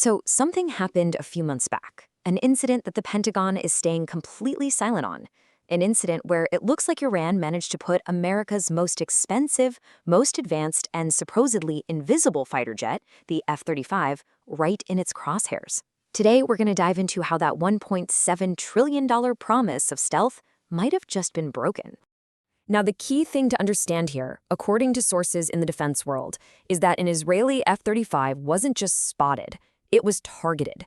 So something happened a few months back, an incident that the Pentagon is staying completely silent on. An incident where it looks like Iran managed to put America's most expensive, most advanced, and supposedly invisible fighter jet, the F-35, right in its crosshairs. Today, we're going to dive into how that $1.7 trillion promise of stealth might have just been broken. Now, the key thing to understand here, according to sources in the defense world, is that an Israeli F-35 wasn't just spotted, it was targeted.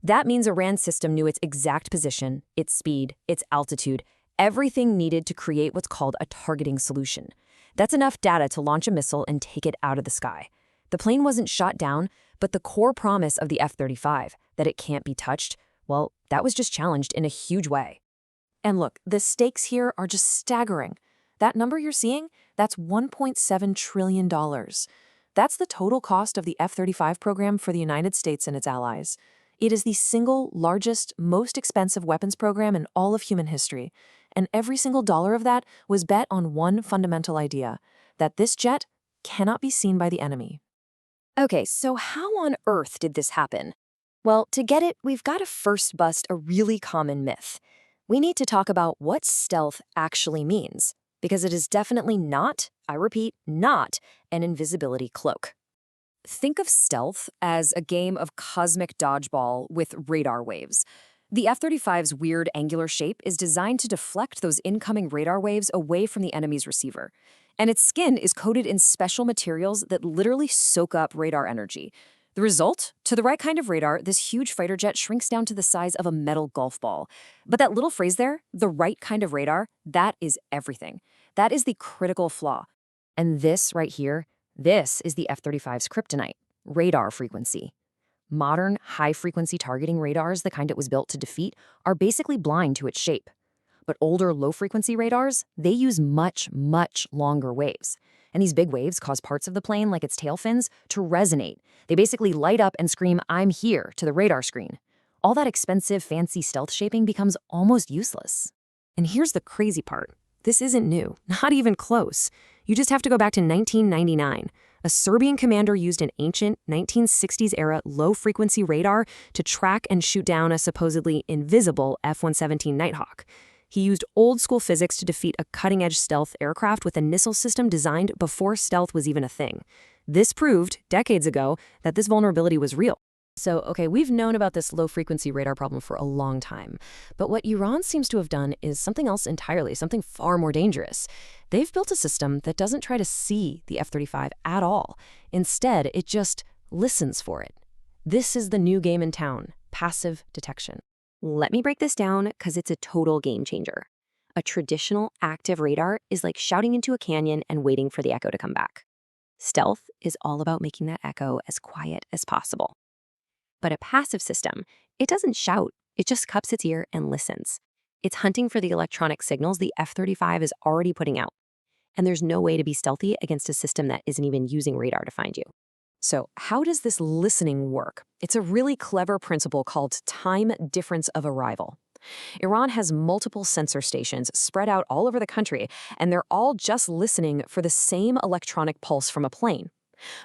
That means Iran's system knew its exact position, its speed, its altitude, everything needed to create what's called a targeting solution. That's enough data to launch a missile and take it out of the sky. The plane wasn't shot down, but the core promise of the F-35, that it can't be touched, well, that was just challenged in a huge way. And look, the stakes here are just staggering. That number you're seeing, that's $1.7 trillion. That's the total cost of the F-35 program for the United States and its allies. It is the single largest, most expensive weapons program in all of human history. And every single dollar of that was bet on one fundamental idea, that this jet cannot be seen by the enemy. Okay, so how on earth did this happen? Well, to get it, we've got to first bust a really common myth. We need to talk about what stealth actually means, because it is definitely not, I repeat, not an invisibility cloak. Think of stealth as a game of cosmic dodgeball with radar waves. The F-35's weird angular shape is designed to deflect those incoming radar waves away from the enemy's receiver. And its skin is coated in special materials that literally soak up radar energy. The result? To the right kind of radar, this huge fighter jet shrinks down to the size of a metal golf ball. But that little phrase there, the right kind of radar, that is everything. That is the critical flaw. And this right here, this is the F-35's kryptonite, radar frequency. Modern, high-frequency targeting radars, the kind it was built to defeat, are basically blind to its shape. But older, low-frequency radars, they use much, much longer waves. And these big waves cause parts of the plane, like its tail fins, to resonate. They basically light up and scream, "I'm here," to the radar screen. All that expensive, fancy stealth shaping becomes almost useless. And here's the crazy part. This isn't new, not even close. You just have to go back to 1999. A Serbian commander used an ancient 1960s-era low-frequency radar to track and shoot down a supposedly invisible F-117 Nighthawk. He used old-school physics to defeat a cutting-edge stealth aircraft with a missile system designed before stealth was even a thing. This proved, decades ago, that this vulnerability was real. So, okay, we've known about this low-frequency radar problem for a long time. But what Iran seems to have done is something else entirely, something far more dangerous. They've built a system that doesn't try to see the F-35 at all. Instead, it just listens for it. This is the new game in town, passive detection. Let me break this down because it's a total game changer. A traditional active radar is like shouting into a canyon and waiting for the echo to come back. Stealth is all about making that echo as quiet as possible. But a passive system, it doesn't shout, it just cups its ear and listens. It's hunting for the electronic signals the F-35 is already putting out. And there's no way to be stealthy against a system that isn't even using radar to find you. So how does this listening work? It's a really clever principle called time difference of arrival. Iran has multiple sensor stations spread out all over the country, and they're all just listening for the same electronic pulse from a plane.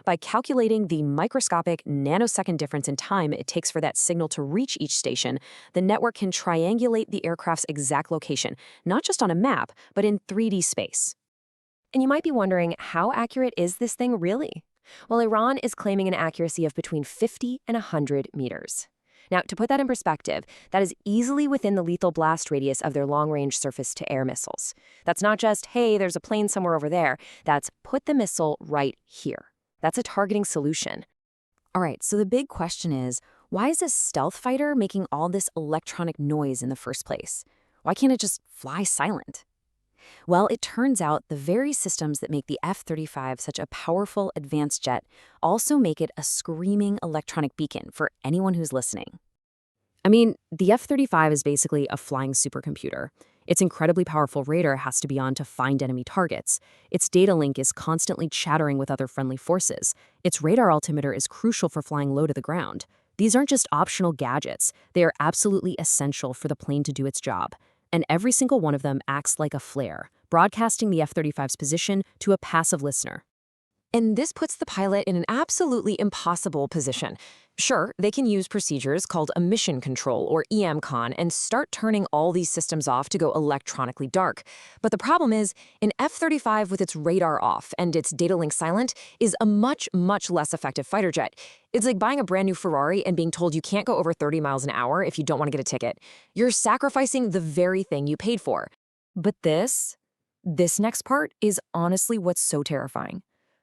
By calculating the microscopic nanosecond difference in time it takes for that signal to reach each station, the network can triangulate the aircraft's exact location, not just on a map, but in 3D space. And you might be wondering, how accurate is this thing really? Well, Iran is claiming an accuracy of between 50 and 100 meters. Now, to put that in perspective, that is easily within the lethal blast radius of their long-range surface-to-air missiles. That's not just, hey, there's a plane somewhere over there. That's put the missile right here. That's a targeting solution. All right, so the big question is, why is this stealth fighter making all this electronic noise in the first place? Why can't it just fly silent? Well, it turns out the very systems that make the F-35 such a powerful, advanced jet also make it a screaming electronic beacon for anyone who's listening. I mean, the F-35 is basically a flying supercomputer. Its incredibly powerful radar has to be on to find enemy targets. Its data link is constantly chattering with other friendly forces. Its radar altimeter is crucial for flying low to the ground. These aren't just optional gadgets. They are absolutely essential for the plane to do its job. And every single one of them acts like a flare, broadcasting the F-35's position to a passive listener. And this puts the pilot in an absolutely impossible position. Sure, they can use procedures called emission control, or EMCON, and start turning all these systems off to go electronically dark. But the problem is, an F-35 with its radar off and its data link silent is a much, much less effective fighter jet. It's like buying a brand new Ferrari and being told you can't go over 30 miles an hour if you don't want to get a ticket. You're sacrificing the very thing you paid for. But this next part is honestly what's so terrifying.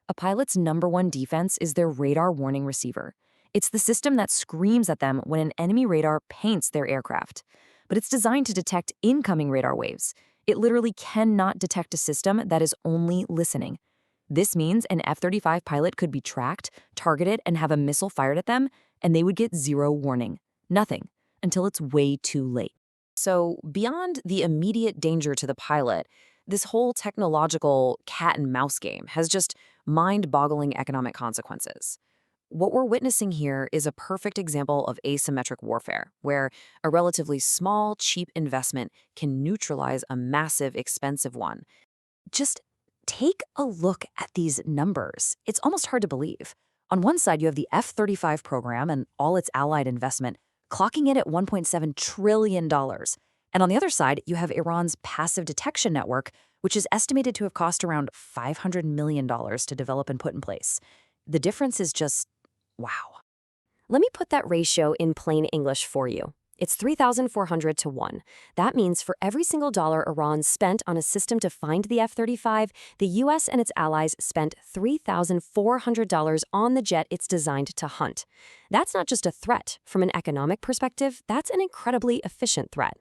A pilot's #1 defense is their radar warning receiver. It's the system that screams at them when an enemy radar paints their aircraft. But it's designed to detect incoming radar waves. It literally cannot detect a system that is only listening. This means an F-35 pilot could be tracked, targeted, and have a missile fired at them, and they would get zero warning. Nothing. Until it's way too late. So, beyond the immediate danger to the pilot, this whole technological cat and mouse game has just mind-boggling economic consequences. What we're witnessing here is a perfect example of asymmetric warfare, where a relatively small, cheap investment can neutralize a massive, expensive one. Just take a look at these numbers. It's almost hard to believe. On one side, you have the F-35 program and all its allied investment, clocking it at $1.7 trillion. And on the other side, you have Iran's passive detection network, which is estimated to have cost around $500 million to develop and put in place. The difference is just, wow. Let me put that ratio in plain English for you. It's 3,400 to 1. That means for every single dollar Iran spent on a system to find the F-35, the U.S. and its allies spent $3,400 on the jet it's designed to hunt. That's not just a threat. From an economic perspective, that's an incredibly efficient threat.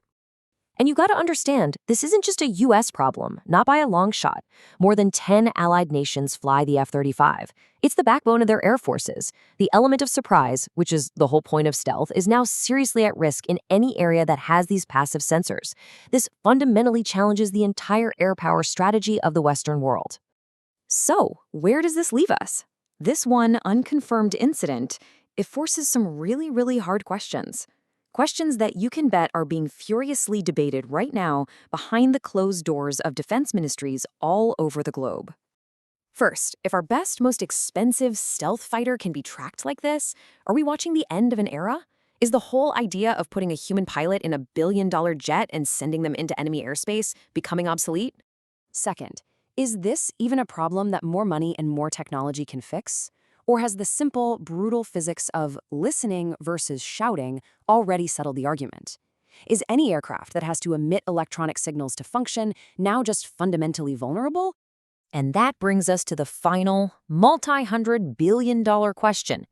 And you got to understand, this isn't just a U.S. problem, not by a long shot. More than 10 allied nations fly the F-35. It's the backbone of their air forces. The element of surprise, which is the whole point of stealth, is now seriously at risk in any area that has these passive sensors. This fundamentally challenges the entire air power strategy of the Western world. So, where does this leave us? This one unconfirmed incident, it forces some really, really hard questions. Questions that you can bet are being furiously debated right now behind the closed doors of defense ministries all over the globe. First, if our best, most expensive stealth fighter can be tracked like this, are we watching the end of an era? Is the whole idea of putting a human pilot in a billion-dollar jet and sending them into enemy airspace becoming obsolete? Second, is this even a problem that more money and more technology can fix? Or has the simple, brutal physics of listening versus shouting already settled the argument? Is any aircraft that has to emit electronic signals to function now just fundamentally vulnerable? And that brings us to the final, multi-hundred-billion-dollar question.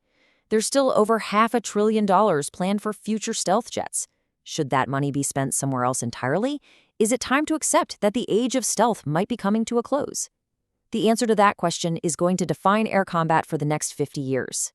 There's still over $500 billion planned for future stealth jets. Should that money be spent somewhere else entirely? Is it time to accept that the age of stealth might be coming to a close? The answer to that question is going to define air combat for the next 50 years.